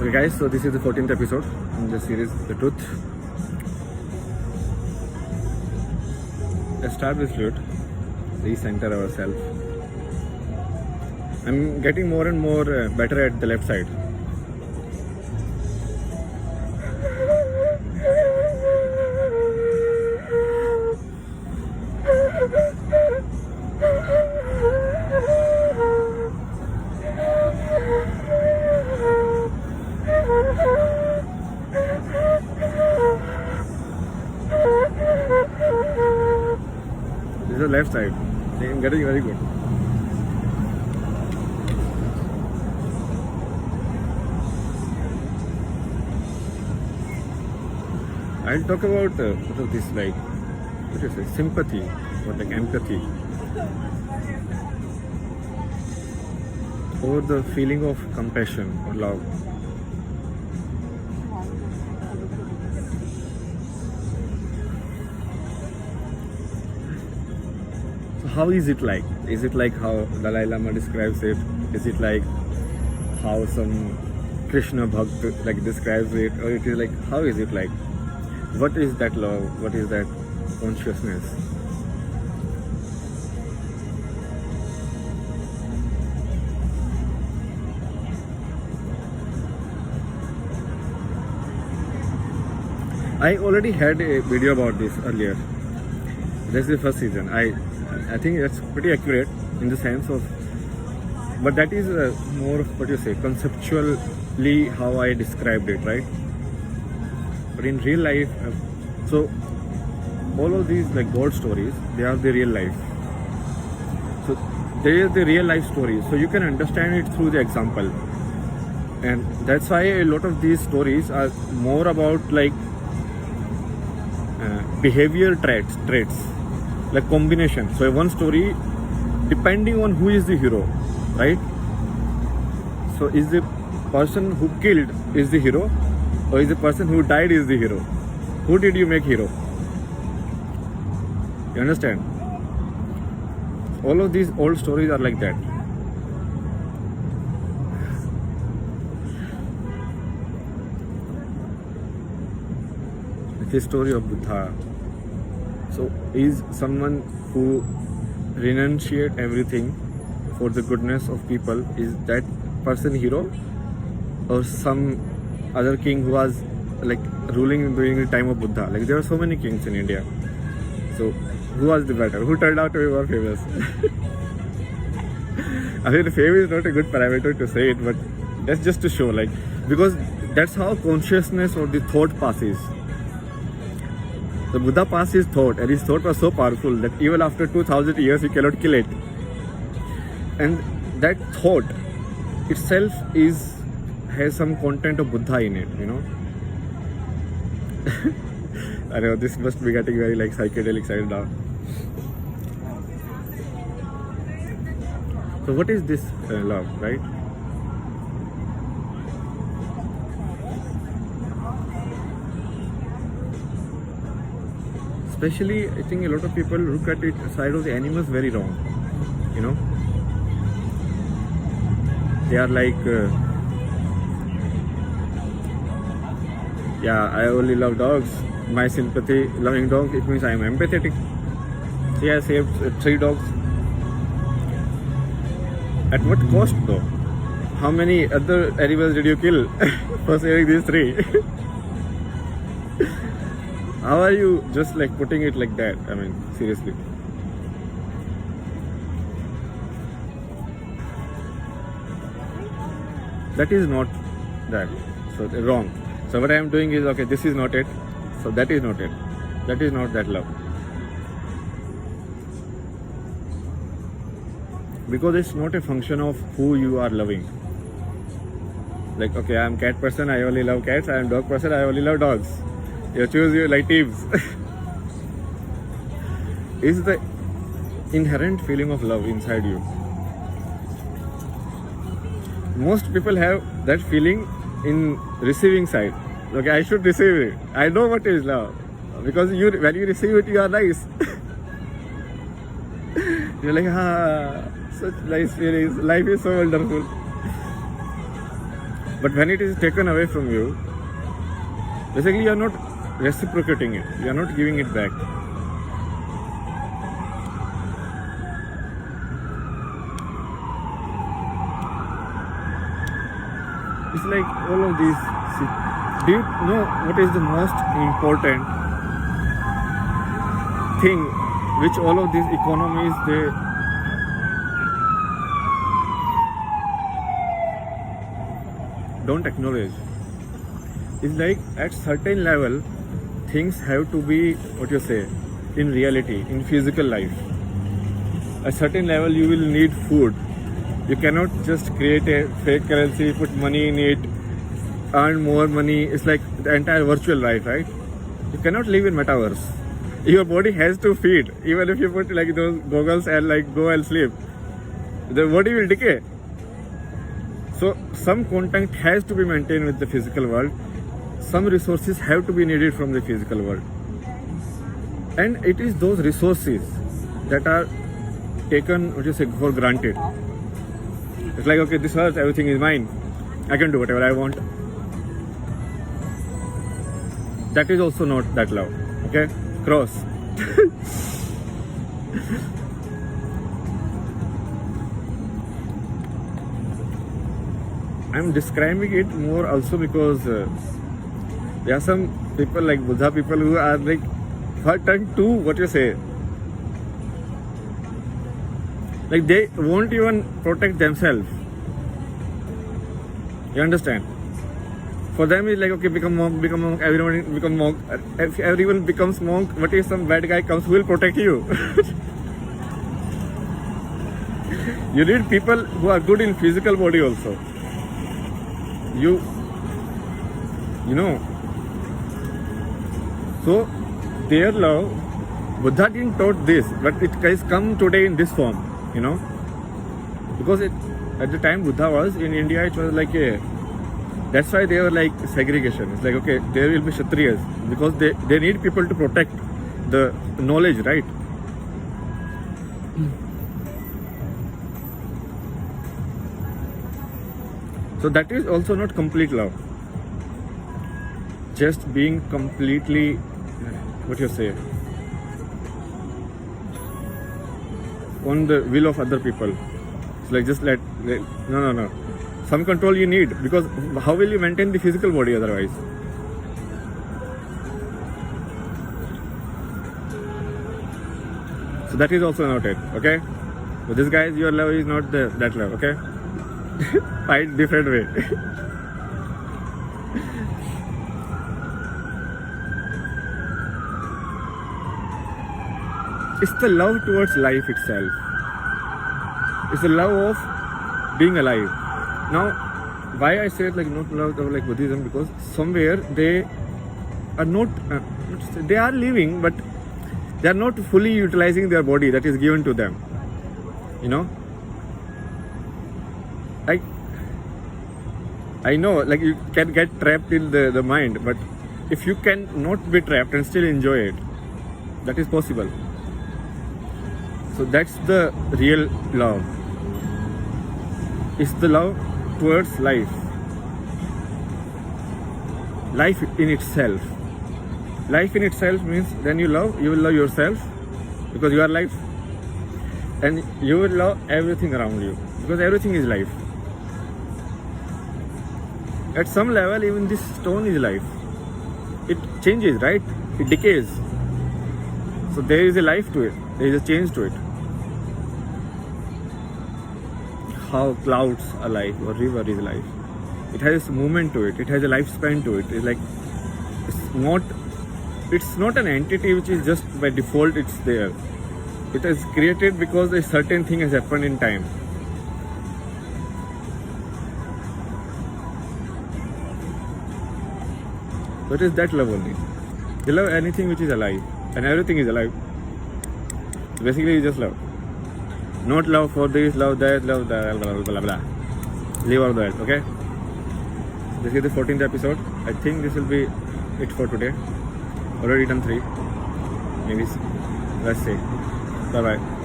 Okay guys, so this is the 14th episode in the series The Truth. Let's start with truth. Recenter ourselves. I'm getting more and more better at the left side. This is the left side. I'm getting very good. I'll talk about sort of this like, what is it, sympathy or like empathy, or the feeling of compassion or love. So how is it like? Is it like how Dalai Lama describes it? Is it like how some Krishna Bhakt like describes it? Or it is like, how is it like? What is that love? What is that consciousness? I already had a video about this earlier. That's the first season. I think that's pretty accurate in the sense of, but that is more of what you say, conceptually how I described it, right? But in real life, so all of these like God stories, they are the real life. So they are the real life stories. So you can understand it through the example, and that's why a lot of these stories are more about like behavior traits, like combination. So one story, depending on who is the hero, right? So is the person who killed is the hero, or is the person who died is the hero? Who did you make hero? You understand? All of these old stories are like that. The story of Buddha. So is someone who renunciate everything for the goodness of people, is that person hero, or some other king who was like ruling during the time of Buddha? Like there are so many kings in India. So who was the better? Who turned out to be more famous? I mean, fame is not a good parameter to say it, but that's just to show, like, because that's how consciousness or the thought passes. The Buddha passed his thought, and his thought was so powerful that even after 2000 years, he cannot kill it. And that thought itself has some content of Buddha in it, you know. I know this must be getting very like psychedelic side now. So what is this love, right? Especially, I think a lot of people look at it side of the animals very wrong, you know. They are like, yeah, I only love dogs. My sympathy, loving dogs, it means I am empathetic. See, I saved 3 dogs. At what cost though? How many other animals did you kill for saving these 3? How are you just like putting it like that? I mean, seriously. That is not that. So wrong. So what I am doing is, okay, this is not it. So that is not it. That is not that love. Because it's not a function of who you are loving. Like, okay, I am cat person, I only love cats. I am dog person, I only love dogs. You choose your like teams. Is the inherent feeling of love inside you. Most people have that feeling in receiving side. Okay, I should receive it. I know what is love. Because when you receive it, you are nice. You're like, such nice feelings. Life is so wonderful. But when it is taken away from you, basically you are not reciprocating it. You are not giving it back. It's like all of these. See, do you know what is the most important thing which all of these economies they don't acknowledge? It's like at certain level things have to be what you say in reality, in physical life. At certain level you will need food. You cannot just create a fake currency, put money in it, earn more money. It's like the entire virtual life, right? You cannot live in metaverse. Your body has to feed. Even if you put like those goggles and like go and sleep, the body will decay. So some contact has to be maintained with the physical world. Some resources have to be needed from the physical world. And it is those resources that are taken, what you say, for granted. It's like, okay, this earth, everything is mine. I can do whatever I want. That is also not that love. Okay? Cross. I'm describing it more also because there are some people like Buddha people who are like turned to what you say. Like they won't even protect themselves. You understand? For them it's like, okay, become monk, everyone become monk. If everyone becomes monk, what if some bad guy comes who will protect you? You need people who are good in physical body also. You know. So their love, Buddha didn't taught this, but it has come today in this form, you know. Because at the time Buddha was in India, it was like a, that's why they were like segregation. It's like, okay, there will be Kshatriyas because they need people to protect the knowledge, right? So that is also not complete love. Just being completely, what you say, on the will of other people. It's like just no. Some control you need, because how will you maintain the physical body otherwise? So that is also not it, okay? So this guys, your love is not that love, okay? Find different way. It's the love towards life itself. It's the love of being alive. Now, why I say it like not love like Buddhism, because somewhere they are not, they are living, but they are not fully utilizing their body that is given to them. You know? I know, like you can get trapped in the mind, but if you can not be trapped and still enjoy it, that is possible. So that's the real love. It's the love towards life. Life in itself. Life in itself means then you will love yourself because you are life. And you will love everything around you because everything is life. At some level, even this stone is life. It changes, right? It decays. So there is a life to it. There is a change to it. How clouds are life or river is life. It has movement to it. It has a lifespan to it. It's like it's not an entity which is just by default it's there. It is created because a certain thing has happened in time. So it is that love only. You love anything which is alive, and everything is alive. So basically, you just love. Not love for this, love that, blah, blah, blah, blah. Leave all that, okay? This is the 14th episode. I think this will be it for today. Already done 3. Maybe. Let's see. Bye bye.